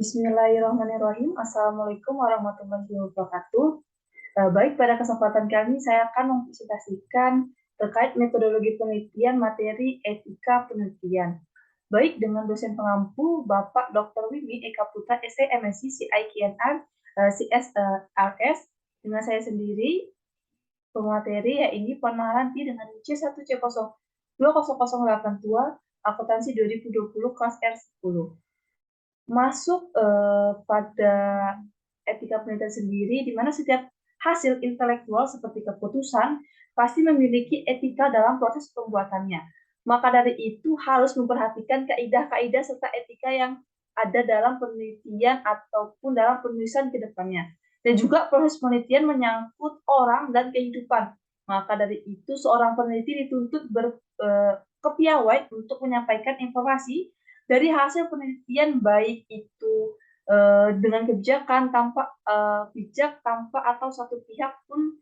Bismillahirrahmanirrahim. Assalamualaikum warahmatullahi wabarakatuh. Baik, pada kesempatan kali saya akan mempresentasikan terkait metodologi penelitian materi etika penelitian. Baik, dengan dosen pengampu Bapak Dr. Wiwi Eka Putra, SC, MSc, CIKNR, CSRS, dengan saya sendiri, pemateri yaitu Puan Maharanti dengan C1C020082, akuntansi 2020 kelas R10. Masuk pada etika penelitian sendiri, di mana setiap hasil intelektual seperti keputusan pasti memiliki etika dalam proses pembuatannya. Maka dari itu harus memperhatikan kaidah-kaidah serta etika yang ada dalam penelitian ataupun dalam penulisan ke depannya. Dan juga proses penelitian menyangkut orang dan kehidupan. Maka dari itu seorang peneliti dituntut berkepiawai untuk menyampaikan informasi dari hasil penelitian, baik itu dengan kebijakan tanpa bijak tanpa atau satu pihak pun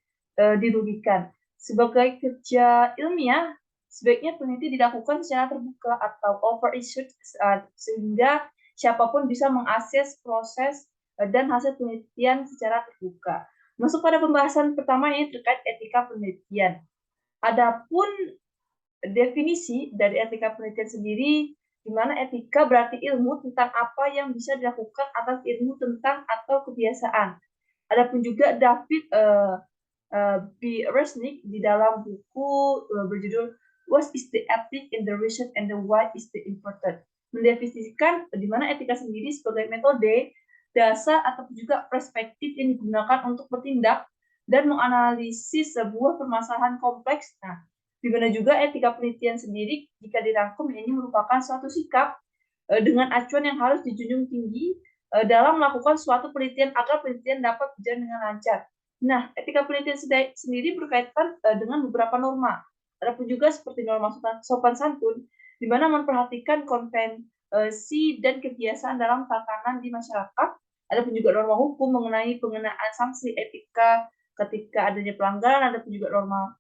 dirugikan. Sebagai kerja ilmiah, sebaiknya peneliti dilakukan secara terbuka atau open research sehingga siapapun bisa mengakses proses dan hasil penelitian secara terbuka. Masuk pada pembahasan pertama ini terkait etika penelitian. Adapun definisi dari etika penelitian sendiri, di mana etika berarti ilmu tentang apa yang bisa dilakukan atas ilmu tentang atau kebiasaan. Adapun juga David B. Resnick di dalam buku berjudul What is the Ethic in the Research and Why is the Important, mendefinisikan di mana etika sendiri sebagai metode, dasar atau juga perspektif yang digunakan untuk bertindak dan menganalisis sebuah permasalahan kompleks. Nah, di mana juga etika penelitian sendiri jika dirangkum ini merupakan suatu sikap dengan acuan yang harus dijunjung tinggi dalam melakukan suatu penelitian agar penelitian dapat berjalan dengan lancar. Nah, etika penelitian sendiri berkaitan dengan beberapa norma. Adapun juga seperti norma sopan santun, di mana memperhatikan konvensi dan kebiasaan dalam tatanan di masyarakat. Adapun juga norma hukum mengenai pengenaan sanksi etika ketika adanya pelanggaran. Adapun juga norma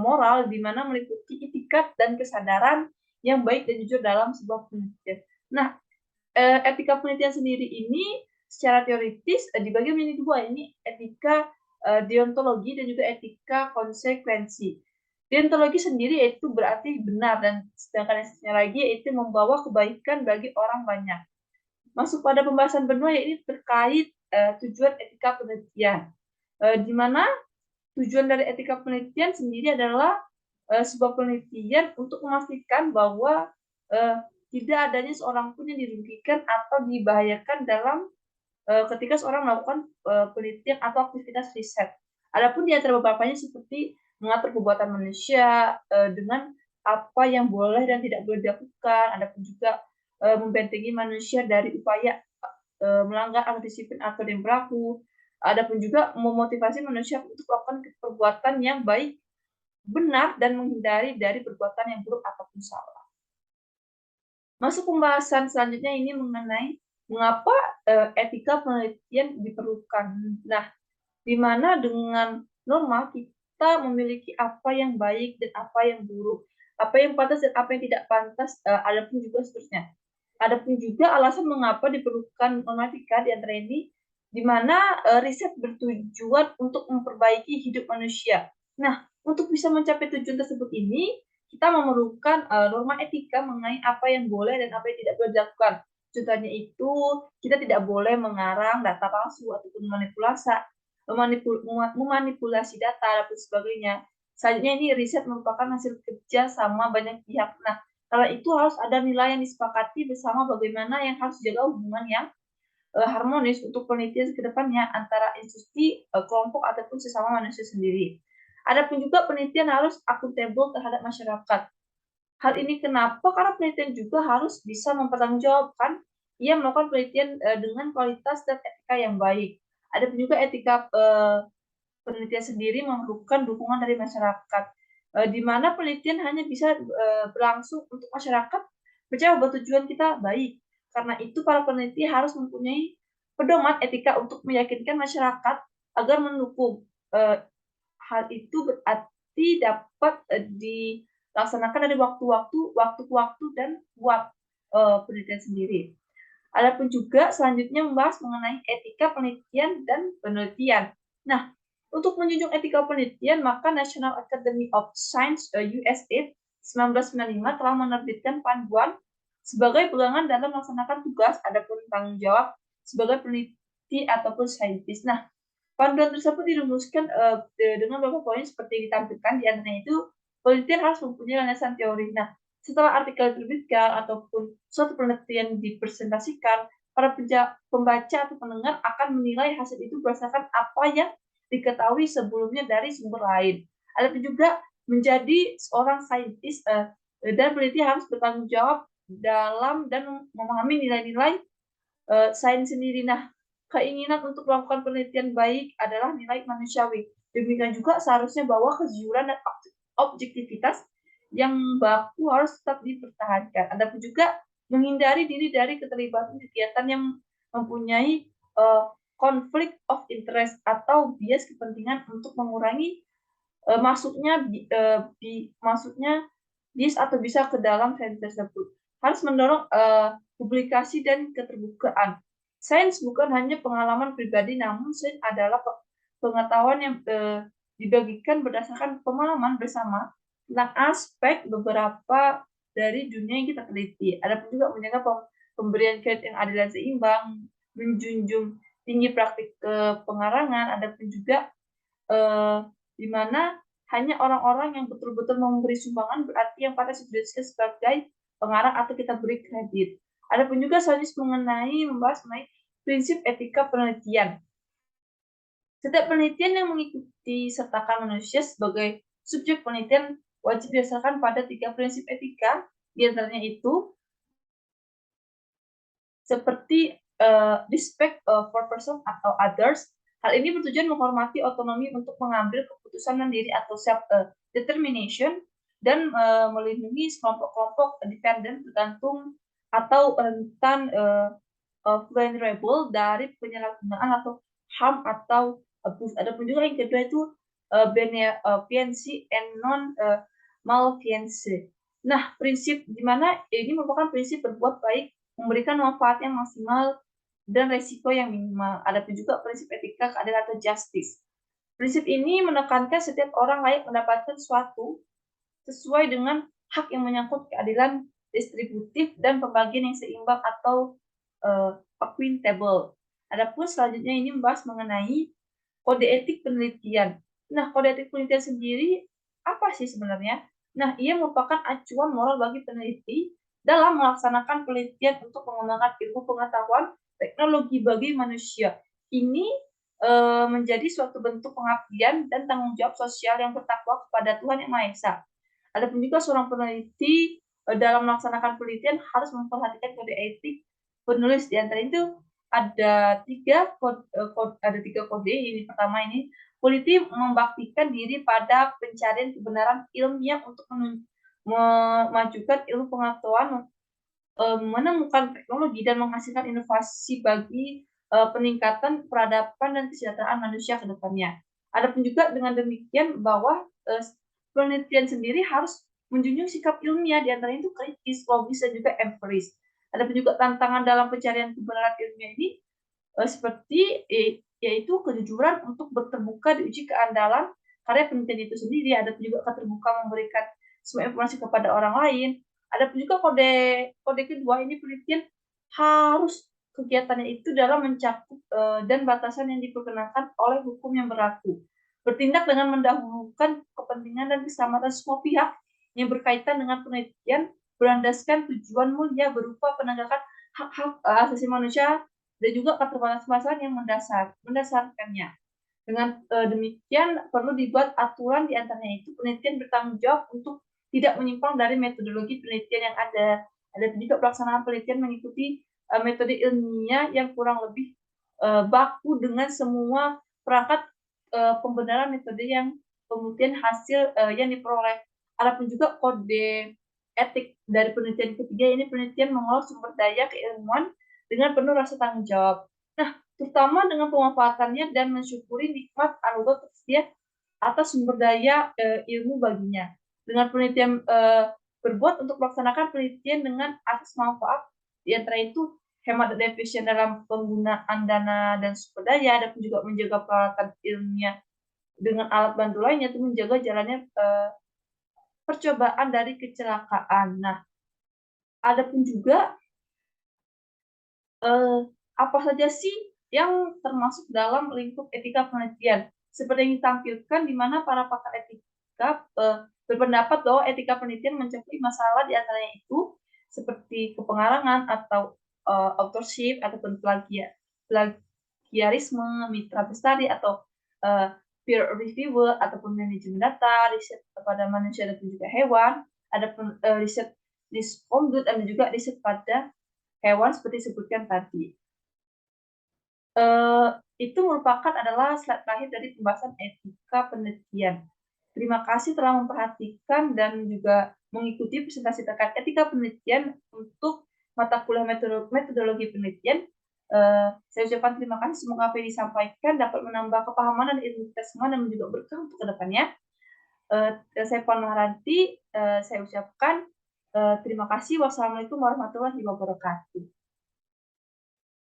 moral, di mana meliputi etikat dan kesadaran yang baik dan jujur dalam sebuah penelitian. Nah, etika penelitian sendiri ini secara teoritis dibagi menjadi dua, ini etika deontologi dan juga etika konsekuensi. Deontologi sendiri yaitu berarti benar, dan sedangkan yang satunya lagi yaitu membawa kebaikan bagi orang banyak. Masuk pada pembahasan kedua yaitu terkait tujuan etika penelitian, di mana tujuan dari etika penelitian sendiri adalah sebuah penelitian untuk memastikan bahwa tidak adanya seorang pun yang dirugikan atau dibahayakan dalam ketika seorang melakukan penelitian atau aktivitas riset. Adapun di antara beberapanya seperti mengatur perbuatan manusia dengan apa yang boleh dan tidak boleh dilakukan. Adapun juga membentengi manusia dari upaya melanggar atau disiplin atau yang berlaku. Adapun juga memotivasi manusia untuk melakukan perbuatan yang baik, benar, dan menghindari dari perbuatan yang buruk ataupun salah. Masuk pembahasan selanjutnya ini mengenai mengapa etika penelitian diperlukan. Nah, di mana dengan norma kita memiliki apa yang baik dan apa yang buruk, apa yang pantas dan apa yang tidak pantas, adapun juga seterusnya. Adapun juga alasan mengapa diperlukan normatika di antara ini, di mana riset bertujuan untuk memperbaiki hidup manusia. Nah, untuk bisa mencapai tujuan tersebut ini, kita memerlukan norma etika mengenai apa yang boleh dan apa yang tidak boleh dilakukan. Contohnya itu, kita tidak boleh mengarang data palsu ataupun memanipulasi data dan sebagainya. Selanjutnya ini riset merupakan hasil kerja sama banyak pihak. Nah, kalau itu harus ada nilai yang disepakati bersama bagaimana yang harus dijaga hubungan yang harmonis untuk penelitian ke depannya antara institusi, kelompok, ataupun sesama manusia sendiri. Adapun juga penelitian harus akuntabel terhadap masyarakat. Hal ini kenapa? Karena penelitian juga harus bisa mempertanggungjawabkan ia melakukan penelitian dengan kualitas dan etika yang baik. Adapun juga etika penelitian sendiri memerlukan dukungan dari masyarakat, di mana penelitian hanya bisa berlangsung untuk masyarakat percaya bahwa tujuan kita baik. Karena itu para peneliti harus mempunyai pedoman etika untuk meyakinkan masyarakat agar mendukung. Hal itu berarti dapat dilaksanakan dari waktu ke waktu dan buat penelitian sendiri. Adapun juga selanjutnya membahas mengenai etika penelitian dan penelitian. Nah, untuk menjunjung etika penelitian, maka National Academy of Science USA 1995 telah menerbitkan panduan sebagai pegangan dalam melaksanakan tugas, adapun tanggung jawab sebagai peneliti ataupun saintis. Nah, panduan tersebut dirumuskan dengan beberapa poin seperti ditampilkan, di antaranya itu penelitian harus mempunyai landasan teori. Nah, setelah artikel diterbitkan ataupun suatu penelitian dipresentasikan, para pembaca atau pendengar akan menilai hasil itu berdasarkan apa yang diketahui sebelumnya dari sumber lain. Ada juga menjadi seorang saintis dan peneliti harus bertanggung jawab dalam dan memahami nilai-nilai sains sendiri. Nah, keinginan untuk melakukan penelitian baik adalah nilai manusiawi. Demikian juga seharusnya bahwa kejujuran dan objektivitas yang baku harus tetap dipertahankan. Adapun juga menghindari diri dari keterlibatan kegiatan yang mempunyai konflik of interest atau bias kepentingan untuk mengurangi masuknya bias atau bisa ke dalam sains tersebut. Harus mendorong publikasi dan keterbukaan. Sains bukan hanya pengalaman pribadi, namun sains adalah pengetahuan yang dibagikan berdasarkan pemahaman bersama tentang aspek beberapa dari dunia yang kita teliti. Ada pun juga menjaga pemberian kredit yang adil dan seimbang, menjunjung tinggi praktik pengarangan, ada pun juga di mana hanya orang-orang yang betul-betul memberi sumbangan berarti yang pada dideskripsikan sebagai pengarang atau kita beri kredit. Adapun juga selanjutnya membahas mengenai prinsip etika penelitian. Setiap penelitian yang mengikuti sertakan manusia sebagai subjek penelitian wajib berdasarkan pada 3 prinsip etika, di antaranya itu seperti respect for person atau others. Hal ini bertujuan menghormati otonomi untuk mengambil keputusan mandiri atau self determination dan melindungi kelompok-kelompok independen tergantung atau rentan vulnerable dari penyalahgunaan atau harm atau abuse. Adapun juga yang kedua itu beneficency and non malfiance. Nah, prinsip di mana ini merupakan prinsip berbuat baik, memberikan manfaat yang maksimal dan resiko yang minimal. Ada juga prinsip etika keadilan atau justice. Prinsip ini menekankan setiap orang layak mendapatkan sesuatu sesuai dengan hak yang menyangkut keadilan distributif dan pembagian yang seimbang atau equitable. Adapun selanjutnya ini membahas mengenai kode etik penelitian. Nah, kode etik penelitian sendiri apa sih sebenarnya? Nah, ia merupakan acuan moral bagi peneliti dalam melaksanakan penelitian untuk mengembangkan ilmu pengetahuan teknologi bagi manusia. Ini menjadi suatu bentuk pengabdian dan tanggung jawab sosial yang bertakwa kepada Tuhan Yang Maha Esa. Adapun juga seorang peneliti dalam melaksanakan penelitian harus memperhatikan kode etik penulis. Di antara itu ada tiga kode. Ini pertama ini peneliti membaktikan diri pada pencarian kebenaran ilmiah untuk memajukan ilmu pengetahuan, menemukan teknologi dan menghasilkan inovasi bagi peningkatan peradaban dan kesejahteraan manusia ke depannya. Adapun juga dengan demikian bahwa penelitian sendiri harus menjunjung sikap ilmiah, di antaranya itu kritis, logis, dan juga empiris. Adapun juga tantangan dalam pencarian kebenaran ilmiah ini seperti yaitu kejujuran untuk terbuka diuji keandalan karya penelitian itu sendiri. Ada juga keterbukaan memberikan semua informasi kepada orang lain. Ada juga kode kedua ini penelitian harus kegiatannya itu dalam mencakup dan batasan yang diperkenankan oleh hukum yang berlaku. Bertindak dengan mendahulukan kepentingan dan keselamatan semua pihak yang berkaitan dengan penelitian berlandaskan tujuan mulia berupa penegakan hak-hak asasi manusia dan juga keterbatasan yang mendasarkannya. Dengan demikian perlu dibuat aturan di antaranya itu penelitian bertanggung jawab untuk tidak menyimpang dari metodologi penelitian yang ada. Ada juga pelaksanaan penelitian mengikuti metode ilmiah yang kurang lebih baku dengan semua perangkat pembenaran metode yang kemudian hasil yang diperoleh. Adapun juga kode etik dari penelitian ketiga ini penelitian mengolah sumber daya keilmuan dengan penuh rasa tanggung jawab. Nah, terutama dengan pemanfaatannya dan mensyukuri nikmat anugerah tersedia atas sumber daya ilmu baginya. Dengan penelitian berbuat untuk melaksanakan penelitian dengan asas manfaat, di antara itu hemat dan efisien dalam penggunaan dana dan sumber daya, dan juga menjaga peralatan ilmiah dengan alat bantu lainnya itu menjaga jalannya, percobaan dari kecelakaan. Nah, ada pun juga, apa saja sih yang termasuk dalam lingkup etika penelitian? Seperti yang ditampilkan di mana para pakar etika, berpendapat bahwa etika penelitian mencakupi masalah di antaranya itu seperti kepengarangan atau, authorship ataupun plagiarisme, mitra bestari atau, eee, peer reviewer ataupun manajemen data, riset kepada manusia dan juga hewan, adapun, riset misconduct dan juga riset pada hewan seperti disebutkan tadi. Eee, itu merupakan adalah slide terakhir dari pembahasan etika penelitian. Terima kasih telah memperhatikan dan juga mengikuti presentasi terkait etika penelitian untuk mata kuliah metodologi penelitian. Saya ucapkan terima kasih, semoga apa yang disampaikan dapat menambah kepahaman dan ilmu kita semua dan juga berkah untuk kedepannya. Saya Puan Maharani, saya ucapkan, terima kasih. Wassalamualaikum warahmatullahi wabarakatuh.